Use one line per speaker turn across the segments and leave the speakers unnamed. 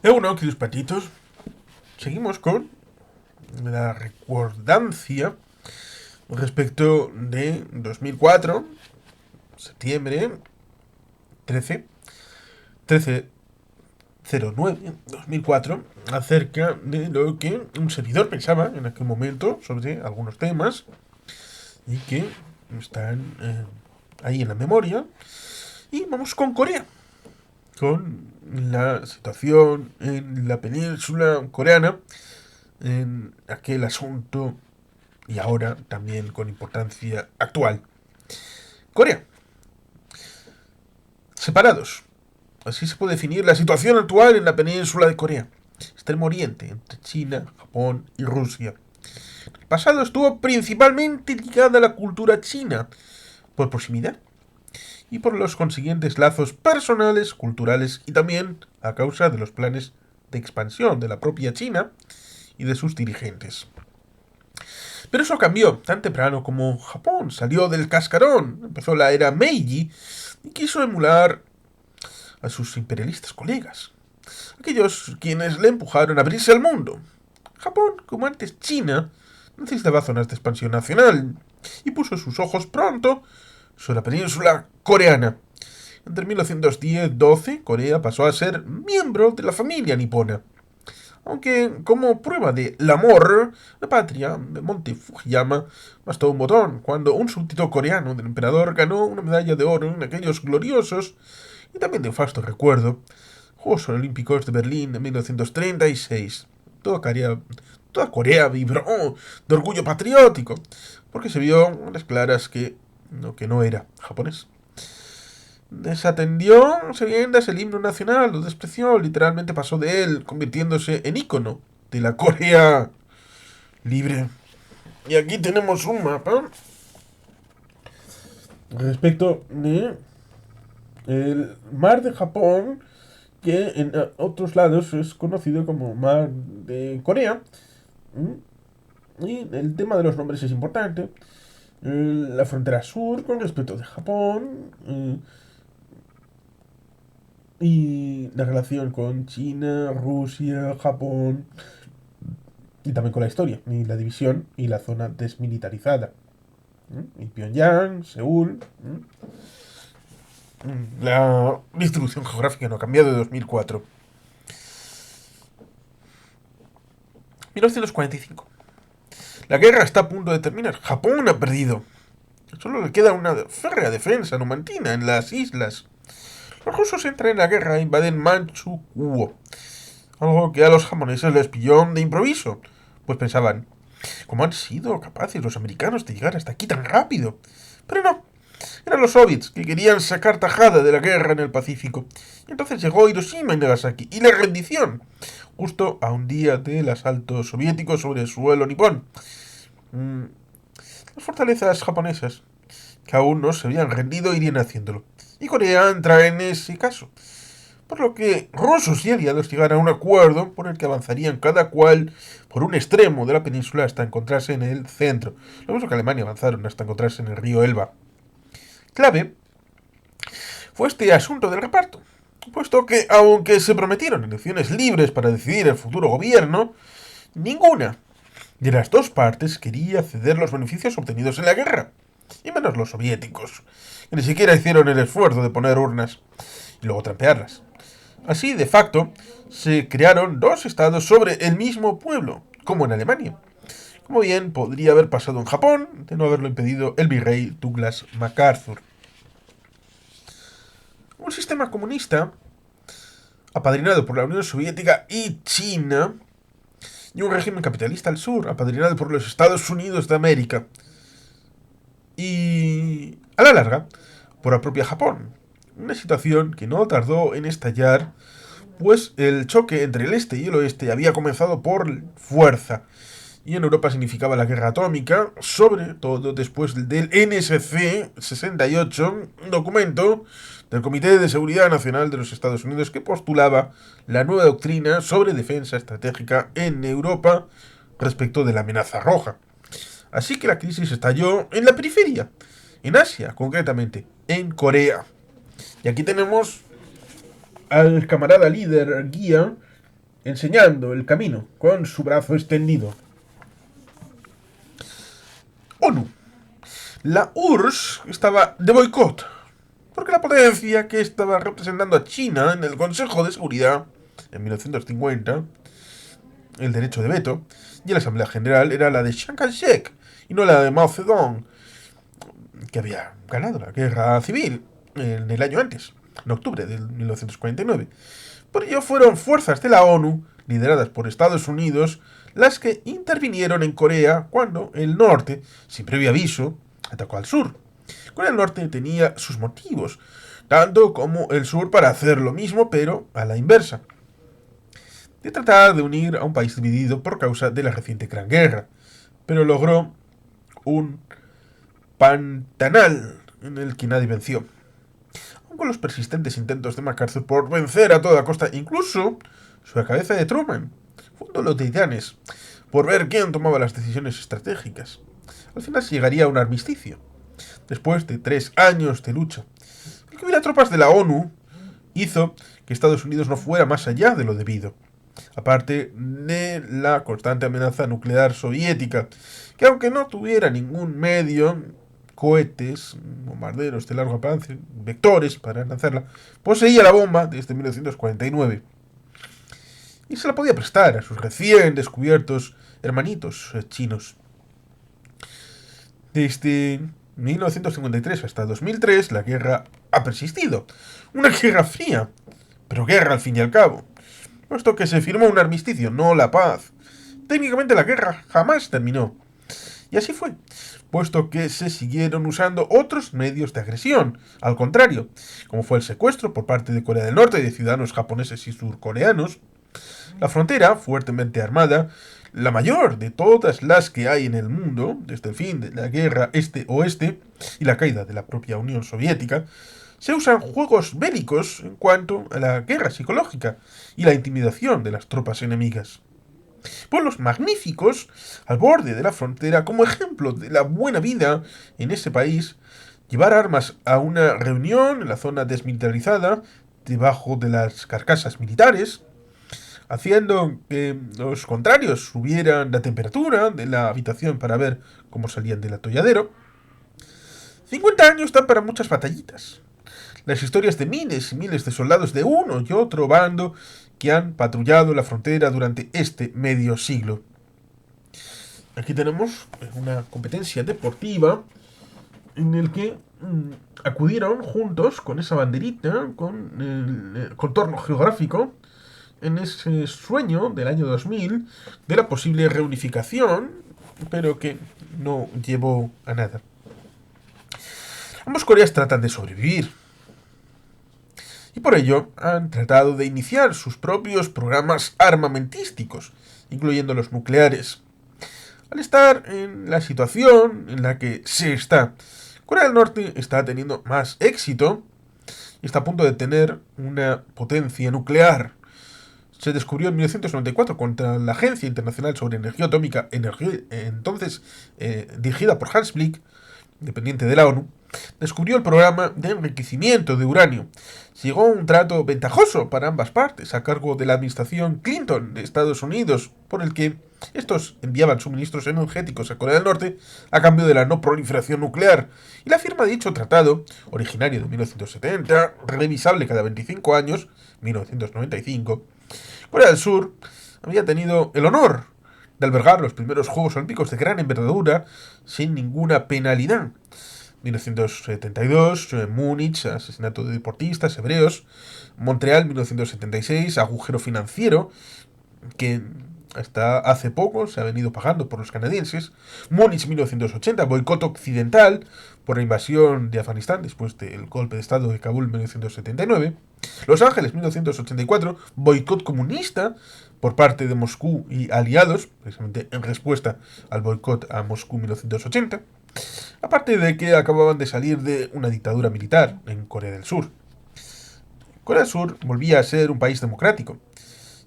Bueno, queridos patitos, seguimos con la recordancia respecto de 2004, septiembre 13, 1309-2004, acerca de lo que un servidor pensaba en aquel momento sobre algunos temas y que están ahí en la memoria. Y vamos con Corea, con la situación en la península coreana, en aquel asunto y ahora también con importancia actual. Corea, separados. Así se puede definir la situación actual en la península de Corea, Extremo Oriente, entre China, Japón y Rusia. El pasado estuvo principalmente ligada a la cultura china, por proximidad, y por los consiguientes lazos personales, culturales y también a causa de los planes de expansión de la propia China y de sus dirigentes. Pero eso cambió tan temprano como Japón salió del cascarón, empezó la era Meiji y quiso emular a sus imperialistas colegas, aquellos quienes le empujaron a abrirse al mundo. Japón, como antes China, necesitaba zonas de expansión nacional y puso sus ojos pronto sobre la península coreana. Entre 1910-12, Corea pasó a ser miembro de la familia nipona. Aunque, como prueba del amor de patria de Monte Fujiyama, bastó un botón cuando un súbdito coreano del emperador ganó una medalla de oro en aquellos gloriosos y también de fasto recuerdo Juegos Olímpicos de Berlín de 1936. Toda Corea vibró de orgullo patriótico, porque se vio a las claras que no era japonés. Desatendió enseguida el himno nacional, lo despreció, literalmente pasó de él, convirtiéndose en ícono de la Corea libre. Y aquí tenemos un mapa respecto de el mar de Japón, que en otros lados es conocido como mar de Corea. Y el tema de los nombres es importante. La frontera sur con respecto de Japón. Y la relación con China, Rusia, Japón y también con la historia y la división y la zona desmilitarizada. Y Pyongyang, Seúl. La distribución geográfica no ha cambiado de 2004. 1945. La guerra está a punto de terminar. Japón ha perdido. Solo le queda una férrea defensa numantina en las islas. Los rusos entran en la guerra e invaden Manchukuo, algo que a los japoneses les pilló de improviso, pues pensaban, ¿cómo han sido capaces los americanos de llegar hasta aquí tan rápido? Pero no, eran los soviets que querían sacar tajada de la guerra en el Pacífico. Y entonces llegó Hiroshima y Nagasaki y la rendición, justo a un día del asalto soviético sobre el suelo nipón. Las fortalezas japonesas, que aún no se habían rendido, irían haciéndolo. Y Corea entra en ese caso. Por lo que rusos y aliados llegaron a un acuerdo por el que avanzarían cada cual por un extremo de la península hasta encontrarse en el centro. Lo mismo que Alemania avanzaron hasta encontrarse en el río Elba. Clave fue este asunto del reparto, puesto que, aunque se prometieron elecciones libres para decidir el futuro gobierno, ninguna de las dos partes quería ceder los beneficios obtenidos en la guerra, y menos los soviéticos, que ni siquiera hicieron el esfuerzo de poner urnas y luego trampearlas. Así, de facto, se crearon dos estados sobre el mismo pueblo, como en Alemania, como bien podría haber pasado en Japón de no haberlo impedido el virrey Douglas MacArthur. Un sistema comunista, apadrinado por la Unión Soviética y China, y un régimen capitalista al sur, apadrinado por los Estados Unidos de América, y, a la larga, por la propia Japón. Una situación que no tardó en estallar, pues el choque entre el este y el oeste había comenzado por fuerza, y en Europa significaba la guerra atómica, sobre todo después del NSC 68, un documento del Comité de Seguridad Nacional de los Estados Unidos que postulaba la nueva doctrina sobre defensa estratégica en Europa respecto de la amenaza roja. Así que la crisis estalló en la periferia, en Asia concretamente, en Corea. Y aquí tenemos al camarada líder guía enseñando el camino con su brazo extendido. ONU. La URSS estaba de boicot, porque la potencia que estaba representando a China en el Consejo de Seguridad en 1950, el derecho de veto, y en la Asamblea General era la de Chiang Kai-shek y no la de Mao Zedong, que había ganado la guerra civil en el año antes, en octubre de 1949. Por ello fueron fuerzas de la ONU, lideradas por Estados Unidos, las que intervinieron en Corea cuando el norte, sin previo aviso, atacó al sur. Corea del Norte tenía sus motivos, tanto como el sur para hacer lo mismo, pero a la inversa, de tratar de unir a un país dividido por causa de la reciente Gran Guerra, pero logró un pantanal en el que nadie venció. Aun con los persistentes intentos de MacArthur por vencer a toda costa, incluso sobre la cabeza de Truman, fue un duelo de titanes por ver quién tomaba las decisiones estratégicas. Al final se llegaría a un armisticio, después de 3 años de lucha. El que hubiera tropas de la ONU hizo que Estados Unidos no fuera más allá de lo debido, aparte de la constante amenaza nuclear soviética, que aunque no tuviera ningún medio, cohetes, bombarderos de largo alcance, vectores para lanzarla, poseía la bomba desde 1949. Y se la podía prestar a sus recién descubiertos hermanitos chinos. Desde 1953 hasta 2003 la guerra ha persistido. Una guerra fría, pero guerra al fin y al cabo, puesto que se firmó un armisticio, no la paz. Técnicamente la guerra jamás terminó. Y así fue, puesto que se siguieron usando otros medios de agresión, al contrario, como fue el secuestro por parte de Corea del Norte de ciudadanos japoneses y surcoreanos, la frontera, fuertemente armada, la mayor de todas las que hay en el mundo, desde el fin de la guerra este-oeste y la caída de la propia Unión Soviética, se usan juegos bélicos en cuanto a la guerra psicológica y la intimidación de las tropas enemigas. Pueblos magníficos al borde de la frontera como ejemplo de la buena vida en ese país, llevar armas a una reunión en la zona desmilitarizada, debajo de las carcasas militares, haciendo que los contrarios subieran la temperatura de la habitación para ver cómo salían del atolladero. 50 años dan para muchas batallitas. Las historias de miles y miles de soldados de uno y otro bando que han patrullado la frontera durante este medio siglo. Aquí tenemos una competencia deportiva en el que acudieron juntos con esa banderita, con el contorno geográfico, en ese sueño del año 2000 de la posible reunificación, pero que no llevó a nada. Ambos Coreas tratan de sobrevivir, y por ello han tratado de iniciar sus propios programas armamentísticos, incluyendo los nucleares. Al estar en la situación en la que se está, Corea del Norte está teniendo más éxito y está a punto de tener una potencia nuclear. Se descubrió en 1994 contra la Agencia Internacional sobre Energía Atómica, entonces dirigida por Hans Blix, dependiente de la ONU, descubrió el programa de enriquecimiento de uranio. Llegó a un trato ventajoso para ambas partes a cargo de la administración Clinton de Estados Unidos, por el que estos enviaban suministros energéticos a Corea del Norte a cambio de la no proliferación nuclear, y la firma de dicho tratado, originario de 1970, revisable cada 25 años, 1995, Corea del Sur había tenido el honor de albergar los primeros Juegos Olímpicos de gran envergadura sin ninguna penalidad. 1972, Múnich, asesinato de deportistas hebreos. Montreal, 1976, agujero financiero que hasta hace poco se ha venido pagando por los canadienses. Múnich, 1980, boicot occidental por la invasión de Afganistán después del golpe de Estado de Kabul, 1979. Los Ángeles, 1984, boicot comunista por parte de Moscú y aliados, precisamente en respuesta al boicot a Moscú, 1980. Aparte de que acababan de salir de una dictadura militar en Corea del Sur. Corea del Sur volvía a ser un país democrático,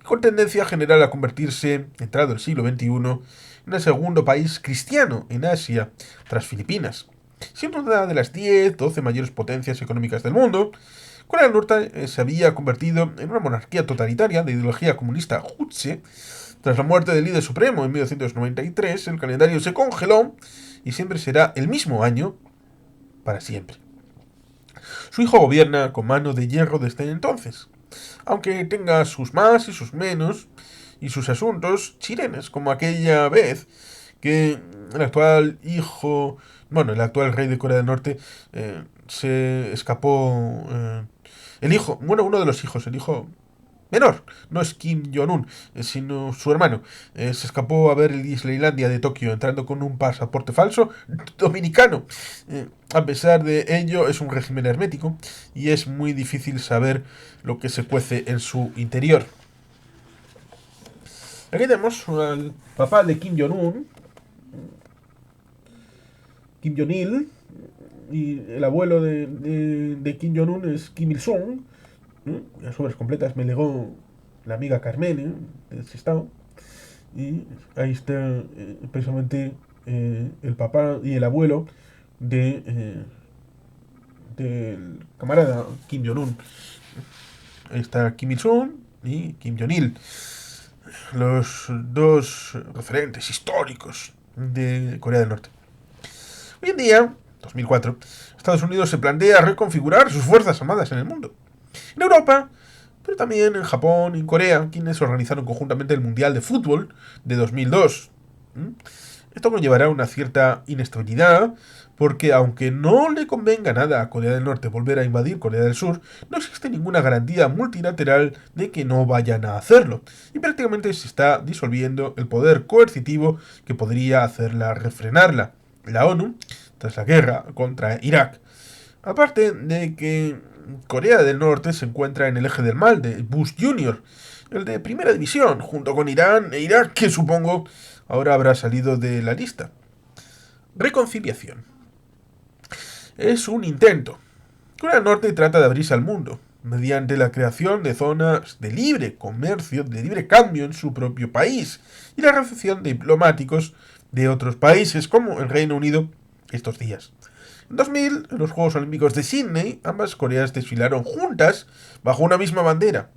con tendencia general a convertirse, entrado el siglo XXI, en el segundo país cristiano en Asia, tras Filipinas, siendo una de las 10-12 mayores potencias económicas del mundo, Corea del Norte se había convertido en una monarquía totalitaria de ideología comunista Juche. Tras la muerte del líder supremo en 1993, el calendario se congeló y siempre será el mismo año para siempre. Su hijo gobierna con mano de hierro desde entonces, aunque tenga sus más y sus menos y sus asuntos chilenes, como aquella vez que el actual rey de Corea del Norte se escapó, uno de los hijos, el hijo menor, no es Kim Jong-un, sino su hermano, se escapó a ver el Disneylandia de Tokio entrando con un pasaporte falso dominicano. A pesar de ello, es un régimen hermético y es muy difícil saber lo que se cuece en su interior. Aquí tenemos al papá de Kim Jong-un, Kim Jong-il, y el abuelo de Kim Jong-un es Kim Il-sung. Las obras completas me legó la amiga Carmen de Sestao. Y ahí está precisamente el papá y el abuelo del camarada Kim Jong-un. Ahí está Kim Il-sung y Kim Jong-il, los dos referentes históricos de Corea del Norte. Hoy en día, 2004, Estados Unidos se plantea reconfigurar sus fuerzas armadas en el mundo. En Europa, pero también en Japón y en Corea, quienes organizaron conjuntamente el Mundial de Fútbol de 2002. Esto conllevará una cierta inestabilidad, porque aunque no le convenga nada a Corea del Norte volver a invadir Corea del Sur, no existe ninguna garantía multilateral de que no vayan a hacerlo, y prácticamente se está disolviendo el poder coercitivo que podría hacerla refrenarla, la ONU, tras la guerra contra Irak. Aparte de que Corea del Norte se encuentra en el eje del mal de Bush Jr., el de primera división, junto con Irán e Irak, que supongo ahora habrá salido de la lista. Reconciliación. Es un intento. Corea del Norte trata de abrirse al mundo, mediante la creación de zonas de libre comercio, de libre cambio en su propio país, y la recepción de diplomáticos de otros países, como el Reino Unido, estos días. En 2000, en los Juegos Olímpicos de Sydney, ambas Coreas desfilaron juntas bajo una misma bandera.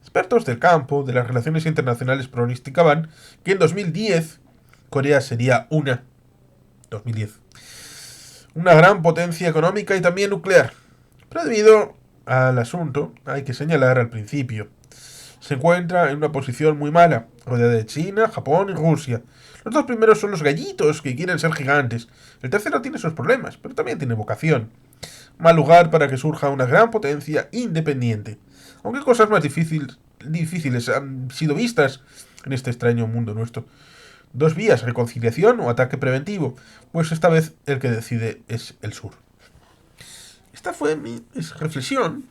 Expertos del campo de las relaciones internacionales pronosticaban que en 2010 Corea sería 2010, una gran potencia económica y también nuclear. Pero debido al asunto, hay que señalar al principio, se encuentra en una posición muy mala, rodeada de China, Japón y Rusia. Los dos primeros son los gallitos que quieren ser gigantes. El tercero tiene sus problemas, pero también tiene vocación. Mal lugar para que surja una gran potencia independiente. Aunque cosas más difíciles han sido vistas en este extraño mundo nuestro. Dos vías, reconciliación o ataque preventivo, pues esta vez el que decide es el sur. Esta fue mi reflexión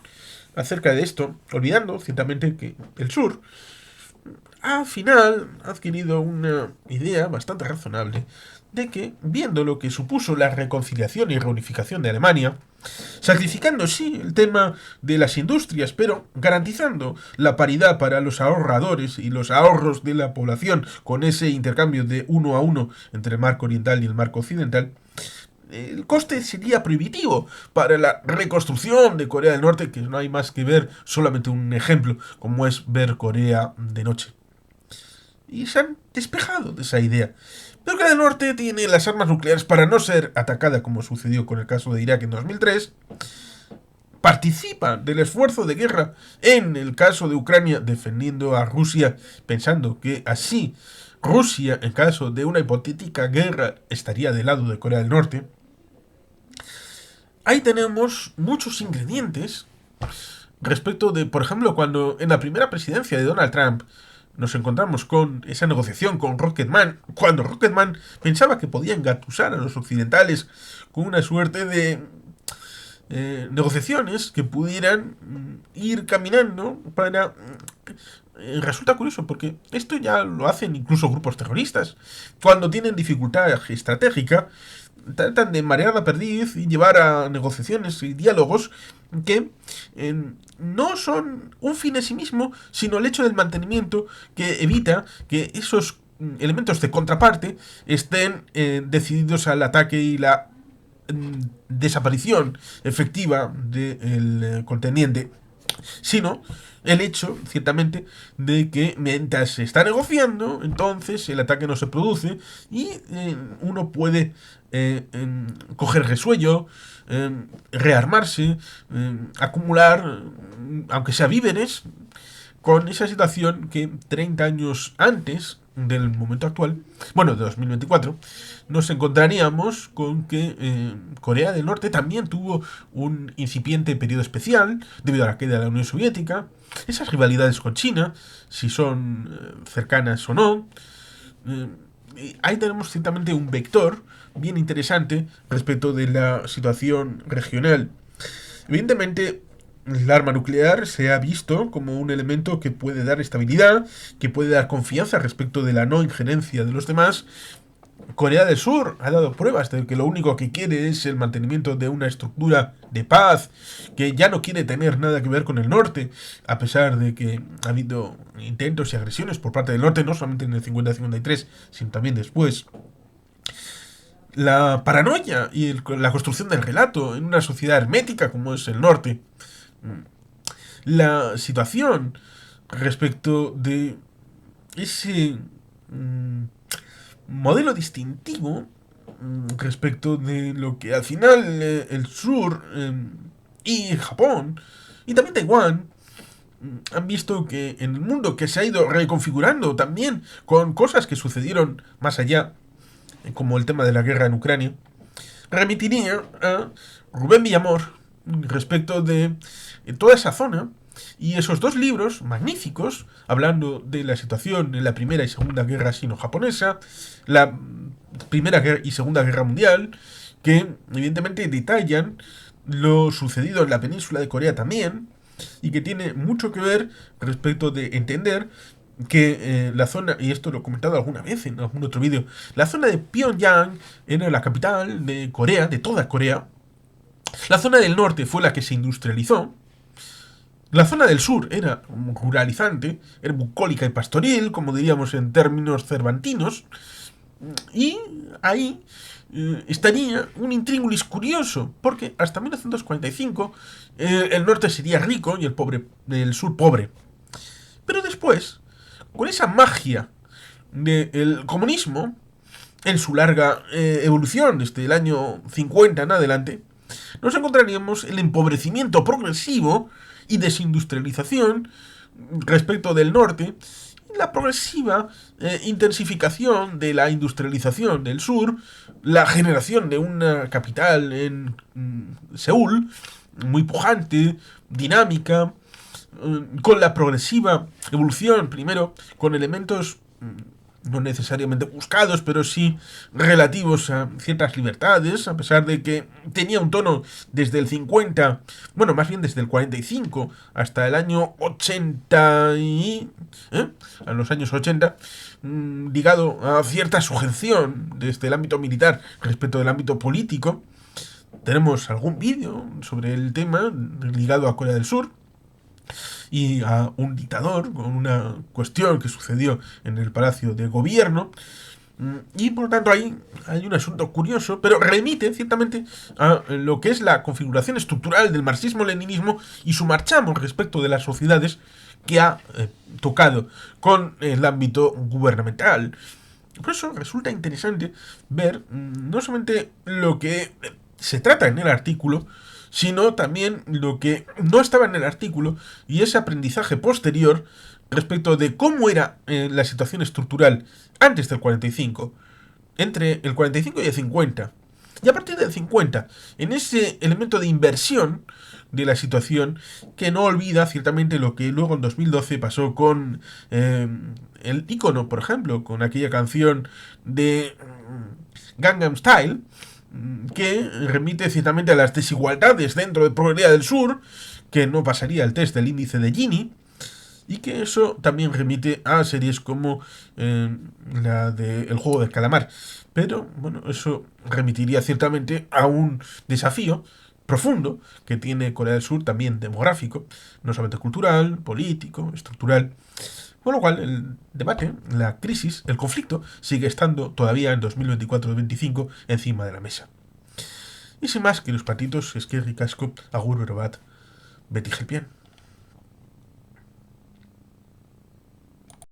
acerca de esto, olvidando ciertamente que el sur al final ha adquirido una idea bastante razonable de que, viendo lo que supuso la reconciliación y reunificación de Alemania, sacrificando sí el tema de las industrias, pero garantizando la paridad para los ahorradores y los ahorros de la población con ese intercambio de 1 a 1 entre el marco oriental y el marco occidental, el coste sería prohibitivo para la reconstrucción de Corea del Norte, que no hay más que ver solamente un ejemplo, como es ver Corea de noche. Y se han despejado de esa idea. Pero Corea del Norte tiene las armas nucleares para no ser atacada, como sucedió con el caso de Irak en 2003. Participa del esfuerzo de guerra en el caso de Ucrania, defendiendo a Rusia, pensando que así Rusia, en caso de una hipotética guerra, estaría del lado de Corea del Norte. Ahí tenemos muchos ingredientes respecto de, por ejemplo, cuando en la primera presidencia de Donald Trump nos encontramos con esa negociación con Rocketman, cuando Rocketman pensaba que podía engatusar a los occidentales con una suerte de negociaciones que pudieran ir caminando para... resulta curioso porque esto ya lo hacen incluso grupos terroristas. Cuando tienen dificultad estratégica, tratan de marear la perdiz y llevar a negociaciones y diálogos que no son un fin en sí mismo, sino el hecho del mantenimiento que evita que esos elementos de contraparte estén decididos al ataque y la desaparición efectiva del contendiente, sino el hecho, ciertamente, de que mientras se está negociando, entonces el ataque no se produce y uno puede coger resuello, rearmarse, acumular, aunque sea víveres, con esa situación que 30 años antes del momento actual, bueno, de 2024, nos encontraríamos con que Corea del Norte también tuvo un incipiente periodo especial debido a la caída de la Unión Soviética, esas rivalidades con China, si son cercanas o no. Ahí tenemos ciertamente un vector bien interesante respecto de la situación regional. Evidentemente, el arma nuclear se ha visto como un elemento que puede dar estabilidad, que puede dar confianza respecto de la no injerencia de los demás. Corea del Sur ha dado pruebas de que lo único que quiere es el mantenimiento de una estructura de paz, que ya no quiere tener nada que ver con el norte, a pesar de que ha habido intentos y agresiones por parte del norte, no solamente en el 50-53, sino también después. La paranoia y la construcción del relato en una sociedad hermética como es el norte. La situación respecto de ese modelo distintivo respecto de lo que al final el sur y Japón y también Taiwán han visto que en el mundo que se ha ido reconfigurando también con cosas que sucedieron más allá, como el tema de la guerra en Ucrania, remitiría a Rubén Villamor respecto de toda esa zona y esos dos libros magníficos, hablando de la situación en la Primera y Segunda Guerra Sino-Japonesa, la Primera y Segunda Guerra Mundial, que evidentemente detallan lo sucedido en la península de Corea también, y que tiene mucho que ver respecto de entender que la zona, y esto lo he comentado alguna vez en algún otro vídeo, la zona de Pyongyang era la capital de Corea, de toda Corea. La zona del norte fue la que se industrializó. La zona del sur era ruralizante, era bucólica y pastoril, como diríamos en términos cervantinos. Y ahí estaría un intríngulis curioso, porque hasta 1945 el norte sería rico y el sur pobre. Pero después, con esa magia del comunismo, en su larga evolución desde el año 50 en adelante, nos encontraríamos el empobrecimiento progresivo y desindustrialización respecto del norte, y la progresiva intensificación de la industrialización del sur, la generación de una capital en Seúl, muy pujante, dinámica, con la progresiva evolución, primero, con elementos no necesariamente buscados, pero sí relativos a ciertas libertades, a pesar de que tenía un tono desde el 50, bueno, más bien desde el 45 hasta el año 80 a los años 80, ligado a cierta sujeción desde el ámbito militar respecto del ámbito político. Tenemos algún vídeo sobre el tema ligado a Corea del Sur y a un dictador con una cuestión que sucedió en el Palacio de Gobierno. Y por lo tanto ahí hay un asunto curioso, pero remite ciertamente a lo que es la configuración estructural del marxismo-leninismo y su marchamo respecto de las sociedades que ha tocado con el ámbito gubernamental. Por eso resulta interesante ver no solamente lo que se trata en el artículo, sino también lo que no estaba en el artículo y ese aprendizaje posterior respecto de cómo era la situación estructural antes del 45, entre el 45 y el 50, y a partir del 50, en ese elemento de inversión de la situación que no olvida ciertamente lo que luego en 2012 pasó con el ícono, por ejemplo, con aquella canción de Gangnam Style, que remite ciertamente a las desigualdades dentro de Corea del Sur, que no pasaría el test del índice de Gini, y que eso también remite a series como la de El Juego del Calamar. Pero, bueno, eso remitiría ciertamente a un desafío profundo que tiene Corea del Sur, también demográfico, no solamente cultural, político, estructural. Con lo cual, el debate, la crisis, el conflicto, sigue estando todavía en 2024-2025 encima de la mesa. Y sin más, que los patitos, es que ricasco, agur, bat, Betty Gelpian.